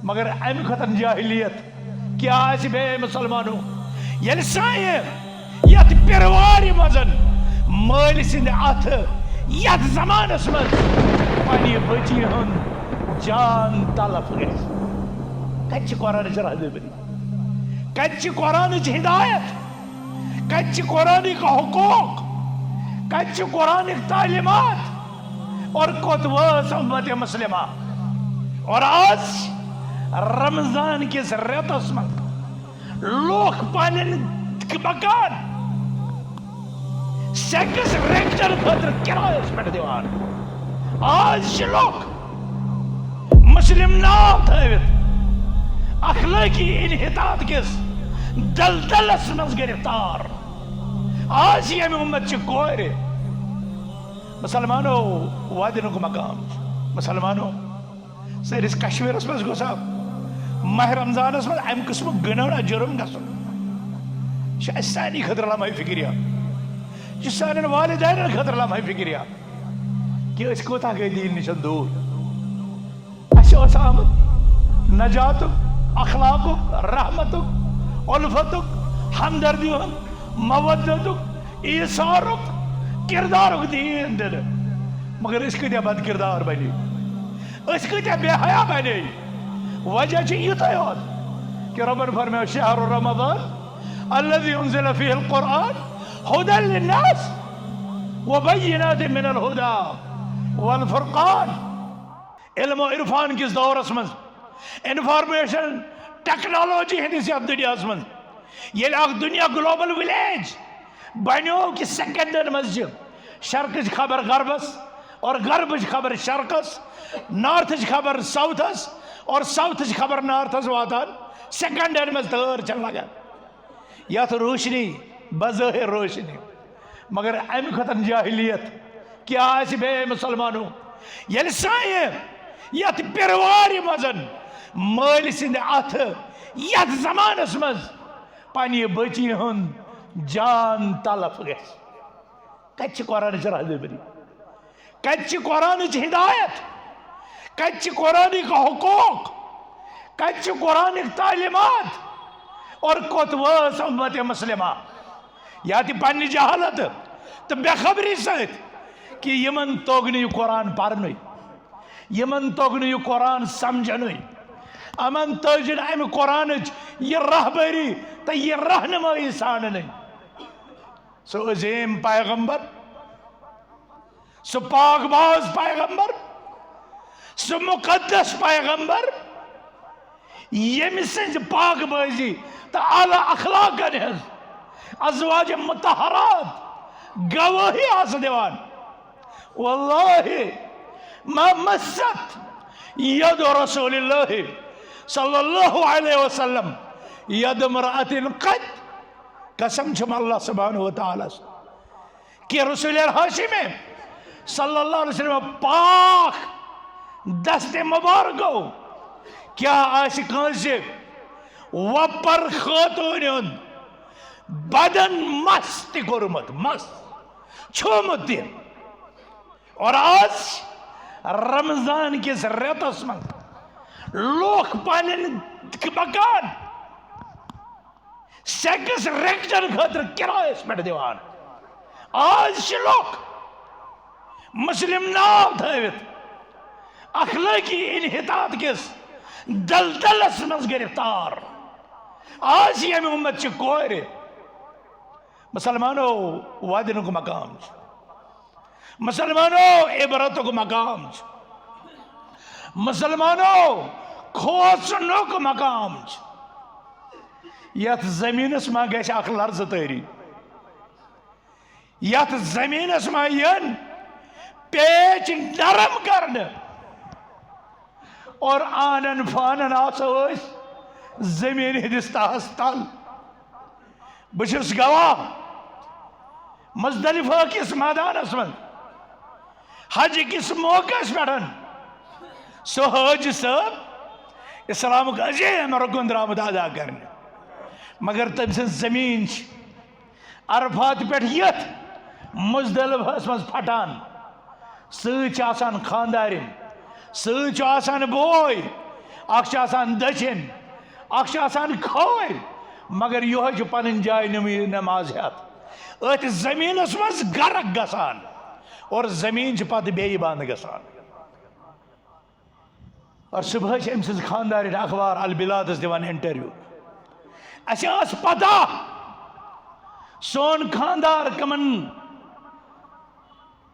मगर अम खतन जाहिलियत क्या बे मुसलमानों ये साए यथ पिरवार मजन मल सिंद अथ यथ जमानस मज पन्ने बची हुंद जान तलफ गस कच्च कुरान रहबरी कच्च कुरान हिदायत कच्च कुरान का हुकूक कच्च कुरान तालीमात और कोतवस उम्मत मुस्लिमा। और आज रमजान किस रेतस मज लोग पान मकान सेकस रेक्टर खतर किरायस पे दिवान। आज लोग मुस्लिम नाव थवित अखलाकी इनहितात किस दलदलस मज गिरफ्तार। आज ये उम्मत कोर मुसलमानों वादिन को मकाम मुसलमानों सरिस कश्मीरस मज गोसा माह रमजानस मज अम किस्म गनड़ा जुर्म गसन सानी खतर लम्हा फिक्रिया सान वालिदैन खतर लम्हा फिक्रिया कि कोता गई दीन निश दूर अस आमद नजातुक अखलाकुक रहमतुक उल्फतुक हमदर्दी मवद्दतुक ईसारुक किरदारुक दीन दिन मगर इस कत्या बद किरदार बने इस कत्या बेहया बने। वजह युत कि रबन फरमाया शहर रमजान अल्लज़ी उन्ज़िला फ़ीहिल क़ुरआन हुदन लिन्नास व बय्यिनातिन मिनल हुदा वल फ़ुरक़ान। इल्म और इरफान किस दौरस मज इन्फॉर्मेशन टेक्नोलॉजी हंदिस यथ दुनियास मज ये दुनिया ग्लोबल विलेज बनो कि सेकंडन मज शर्क खबर गरबस और गरब खबर शर्कस नॉर्थ खबर साउथस और साउथ खबर नॉर्थस वातान सेकंडन मज तर चल लगा यथ रोशनी बज़ाहिर रोशनी मगर अम खतन जाहिलियत क्या बे मुसलमानों ये साए यथ पिरवार मजन मल सिंद अथ यथ जमानस मज पन्ने बची हुंद जान तलफ गस कच्च कुरान रहबरी कच्च कुरान हिदायत कच्च कुरान का हुकूक कच्च कुरान तालीमात और कोतवस उम्मत मुस्लिमा। या पन्ने जहालत तो बेखबरी सत कि यमन तोग कुरान पर्न यमन तोग कुरान समझन अमन तजन अम कुरान यह रहबरी तो यह रहनुमाई सान सो अजीम पैगंबर सो पाकबाज पैगंबर सो मुकद्दस पैगंबर यम सज पाकबाजी तो आला अखलाकन हज अज़वाज मुतहरात गवाही आस दिवान वल्लाहि मा मस्सत यद रसूलिल्लाह सल्लल्लाहु अलैहि वसल्लम यद मरअतिन क़द कसम छम अल्लाह सुब्हानहु व तआला कि रसूल हाशिम सल्लल्लाहु अलैहि वसल्लम पाक दस्ते मुबारक क्या आस कांसे वपर खातून बदन मस्त कोरमत मस्त छोमत और आज रमजान किस रेतस मज लोग पान मकान सेकस रेक्टर खतर किरायस पे दिवान। आज लोग मुस्लिम नाव थवित अखलाकी इनहितात किस दलदलस मज गिरफ्तार। आज ये उम्मत कोर मुसलमानों वादिन को मकाम मुसलमानों इबरतों को मकाम मुसलमानों खोसनों को मकाम यथ जमीनस मा गश अख लर्ज तरी यथ जमीनस मा यन पेच नरम करने और आनन फानन आसो जमीन हदिस तहस तल बस गवाह मुज़दलिफ़ा किस मैदानस मज हज किस मौके पे सो हज सब इस्लाम अजीम रुकन द्रामत अदा करने मगर तम जमीन अरफात पे यथ मुज़दलिफ़ास मज फटान सतान खानदारिन सतान बोय दचिन खोर मगर यह पन जाय नमाज हेत अथ जमीनस मज गर्क गसान और जमीन पत बे बंद गसान। और सुबह अम सज खानदार अखबार अलबिलादस दिवान इंटरव्यू अस पता सोन खानदार कमन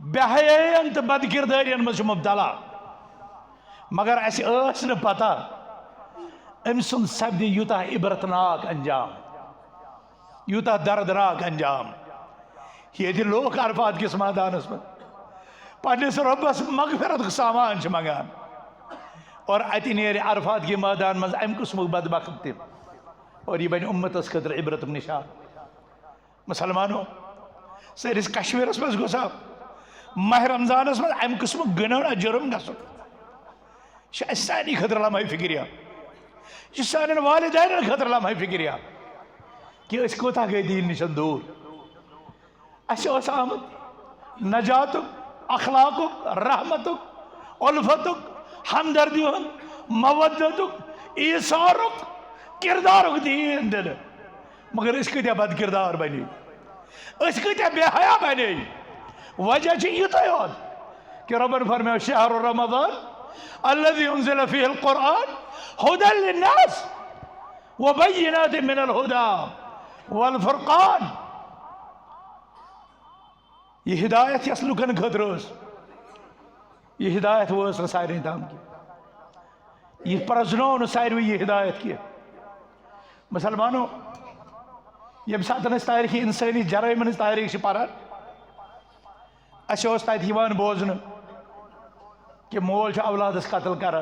बेहयान तो बदकिरदारियन मज मुबतला मगर अस न पता अम सुन सपदि यूता इबरतनाक अंजाम यूता दर्दनाक अंजाम ये लोग अरफात किस मैदानस में पन्निस रब्बस मगफिरत सामान मंगान और अत नेर अरफात के मैदान मज अम किस्म बदबख्त तिम और यह बन उम्मतस खतर इबरत निशान। मुसलमानों सरिस कश्मीरस मज गोसा माह रमजानस मज अम किस्म गना जुर्म गसन सानी खतर लम्हा फिक्रिया सान वालिदैन खतर लम्हा फिक्रिया कि कोता गई दीन निश दूर अस आमद नजातुक अखलाकुक रहमतुक उल्फतुक हमदर्दी मवद्दतुक ईसारुक किरदारुक दीन दिन मगर इस कत्या बद किरदार बने इस कत्या बेहया बने वजह युत कि रबन फरमाया शहर रमज़ान अल्लज़ी उन्ज़िल फ़ीहिल क़ुरआन हुदल लिन्नास व बय्यिनात मिनल हुदा वल फ़ुरक़ान। यह हिदायत यस लुकन खतर यह हिदायत वस सारे ताम की यह प्रजनो न सारे यह हिदायत की। मुसलमानों यम सात तारीख इंसानी जराइम तारीख पारान अस तत बोजन कि मोल औलादस कत्ल कर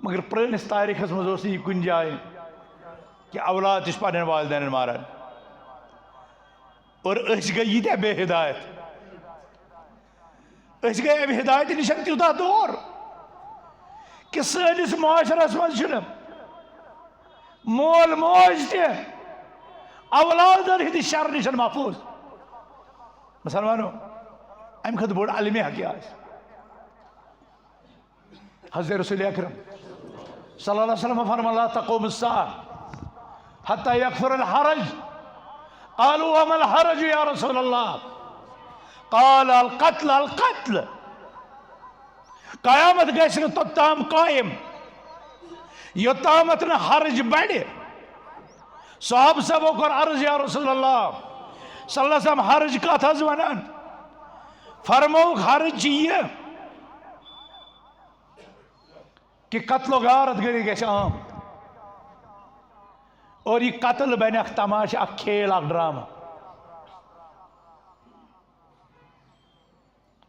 मगर पुरानिस तारीखस मज यह कुन जाए कि औलाद पन वालदैन मारान और गई यीत्या बे हिदायत गई अम हिदायत निश त्यूता दूर कि सनिस माशरस मज मोल मोज ते औलादन हिंद शर निश महफूज। मुसलमानों अम खत बोड़ अलमिया क्या हज़रत रसूल अकरम सल्लल्लाहु अलैहि वसल्लम फरमाया ला तक़ूमु अस्साअह हत्ता यकफुर अल हरज क़ालू वमल हरज या रसूल अल्लाह क़ाल अल क़त्ल क़यामत गैस तोत्ताम कायम योत्तामत न हरज बढ़े। साहब सबो कर अर्ज या रसूल अल्लाह सल्लल्लाहु अलैहि वसल्लम हरज कथ हज वनान फरमौक हरज यह कि कत्लो गारत गरी गैस आम और यह कत्ल बन अख तमाशा अख खेल अख ड्रामा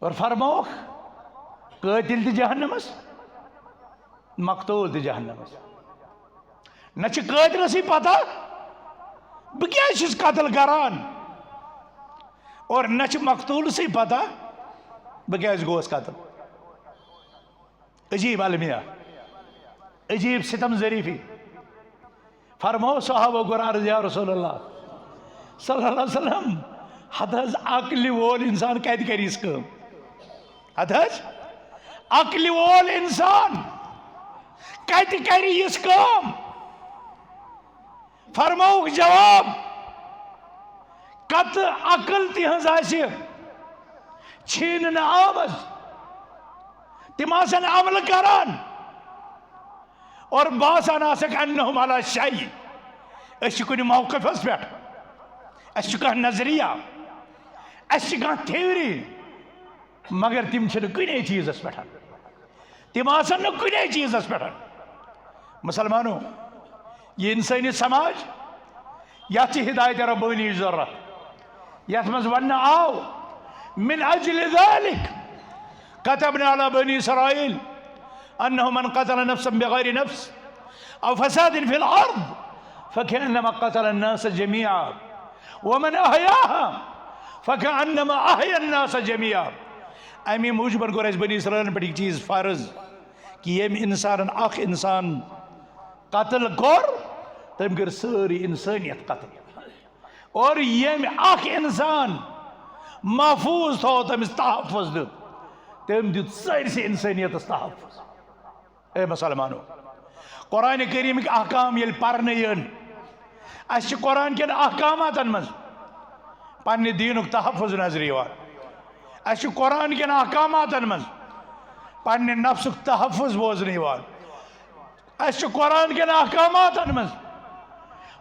और फरमौक कातिल त जहन्नमस मकतूल त जहन्नमस न कातिलस पता बह क्या कत्ल करान और न मकतूलस पता बह क्या गोस कत्ल। अजीब अलमिया अजीब सितम जरीफी फरमो साहब गुर अर्ज या रसूल अल्लाह सल्लल्लाहु अलैहि वसल्लम हद अक्ल वोल इंसान कत कर हद अक्ल वोल इंसान कत कर फरमौक जवाब कत अकल तिहज छीन आमज तिम अमल करान और बासान अन्नहुम अला शै कुन मौक़िफ़स पे कह नजरिया कह थ्योरी मगर तिम कुने चीज़स पे तिम कुने चीज़स पे। मुसलमानों ये इंसानी समाज या हिदायत रब्बानी ज़रूरत यथ मज वन आओ मिन अजल ज़ालिक कतबना अला बनी इसराईल अन्नहु मन क़तल नफ्सन बिग़ैरि नफ्स औ फ़सादिन फ़िल अर्ज़ फ़कअन्नमा क़तल अन्नास जमीआ व मन अहयाहा फ़कअन्नमा अहया अन्नास जमीआ। अमी मूजबन कोर अस बनी इसराईल पे चीज़ फ़र्ज कि यम इंसान अख इंसान कत्ल कोर तम कर सारी इंसानियत कत्ल और यम अख इंसान महफूज थो तमिस तहफ़्फ़ुज़ दित तम दित सारी इंसानियत तहफ़्फ़ुज़। ए मुसलमानो कुरान करीम के अहकाम ये पर्न यन अस कुरान के अहकामातन मज पन्ने दीनुक तहफ़ुज़ नजर यवान अस कुरान के अहकामातन मज पन्ने नफ्सुक तहफ़ुज़ बोजन यवान अस कुरान के अहकामातन मज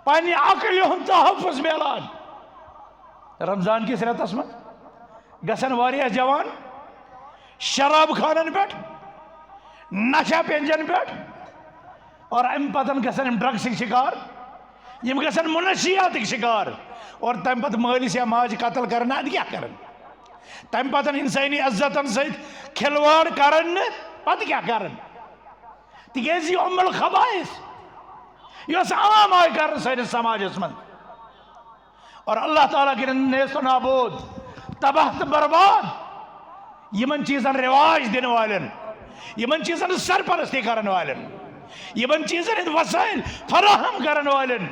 पन्ने अक्ल हुंद तहफ़ुज़ मिलान रमजान किस रेतस मज गसन वारिया जवान शराब खानन पे नशा पेंजन पे और अम पतन गसन ड्रग्स शिकार यम गसन मुनशियात शिकार और तम पत मालिस या माज कत्ल करना क्या करन तम पतन इंसानी इज्जतन सहित खिलवाड़ करन पत क्या करन तिकेज यह उम्मुल खबाइस यह आम आय कर सानिस समाजस मन और अल्लाह ताला के नेस्त नाबूद तबाह तो बर्बाद यमन चीजन रिवाज दिन वालन यमन चीजन सरपरस्ती करन वालन यमन चीजन वसाइल फराहम करन वालन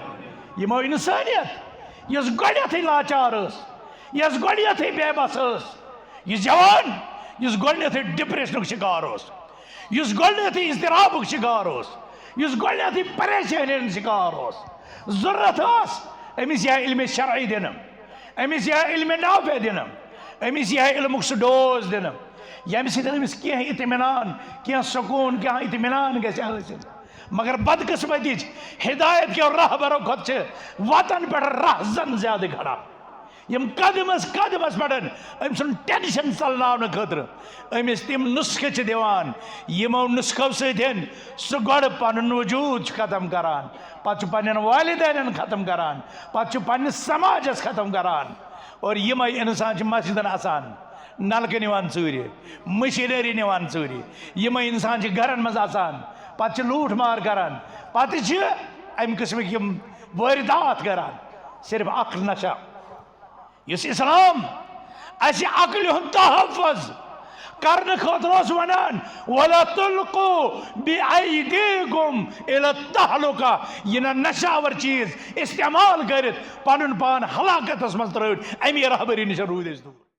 यमो इंसानियत यस गोडयथै लाचार यस गोडयथै बेबस यह जवान यस गोडयथै डिप्रेशन शिकार यस गोडयथै इज़्तिराबुक शिकार यस गोडयथै परेशानी शिकार जरूरत अमिस यह इल्म शरई दिन अमिस यह इल्म नाफे दिन अमिस यह इल्मुक सह डोज दिन यम समिस कह इत्मीनान कह सुकून कह इत्मीनान गल मगर बदकिस्मती हिदायत के रहबरों खुद वतन पे राह जन ज्यादा खड़ा यम कदमस कदमस पे अम सुन टेंशन चलना खतर अमिस तिम नुस्खे दिवान यमो नुस्खों सह सह गो पन वजूद खत्म करान पे पन्न वालिदैन खत्म करान पे पन्नस समाजस खत्म करान और यम इंसान मस्जिदन आसान नलक निवान चूर मशीनरी निवान चूर यम इंसान घरन मज आसान पे लूट मार करान पे अम किस्मिक यम वारदात करान सिर्फ अक्ल नशा इस इस्लाम अस अक्ल हुंद तहफ़ुज़ करने खतर वनान वला तुल्कू बिअयदीकुम इला तहलुका यह नशावर चीज इस्तेमाल कर पन पान हलाकतस मज त्रिट अमी रहबरी नश रूद दूर।